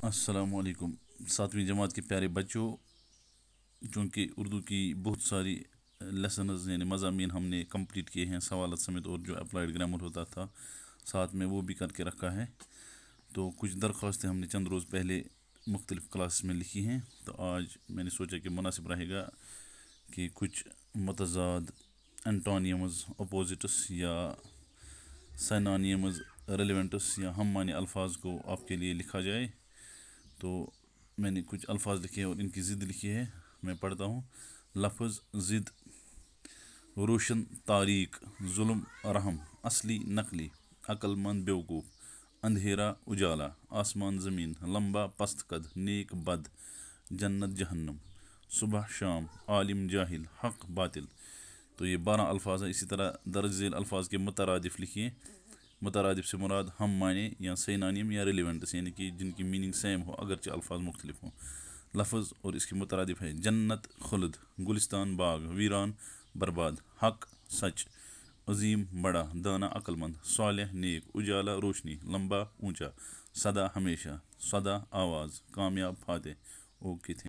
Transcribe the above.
السلام علیکم۔ 7ویں جماعت کے پیارے بچوں، چونکہ اردو کی بہت ساری لیسنز یعنی مضامین ہم نے کمپلیٹ کیے ہیں، سوالات سمیت، اور جو اپلائیڈ گرامر ہوتا تھا ساتھ میں وہ بھی کر کے رکھا ہے، تو کچھ درخواستیں ہم نے چند روز پہلے مختلف کلاسز میں لکھی ہیں، تو آج میں نے سوچا کہ مناسب رہے گا کہ کچھ متضاد انٹونیمز، اپوزٹس یا سینونیمز، ریلیونٹس یا ہم معنی الفاظ کو آپ کے لیے لکھا جائے۔ تو میں نے کچھ الفاظ لکھے ہیں اور ان کی ضد لکھی ہے، میں پڑھتا ہوں۔ لفظ ضد: روشن تاریک، ظلم رحم، اصلی نقلی، عقل مند بیوقوف، اندھیرا اجالا، آسمان زمین، لمبا پست قد، نیک بد، جنت جہنم، صبح شام، عالم جاہل، حق باطل۔ تو یہ 12 الفاظ ہیں۔ اسی طرح درج ذیل الفاظ کے مترادف لکھیے۔ مترادف سے مراد ہم معنی یا سینونیم یا ریلیونٹس، یعنی کہ جن کی میننگ سیم ہو اگرچہ الفاظ مختلف ہوں۔ لفظ اور اس کے مترادف ہے: جنت خلد، گلستان باغ، ویران برباد، حق سچ، عظیم بڑا، دانا عقل مند، صالح نیک، اجالا روشنی، لمبا اونچا، صدا ہمیشہ، صدا آواز، کامیاب فاتح۔ Okay thank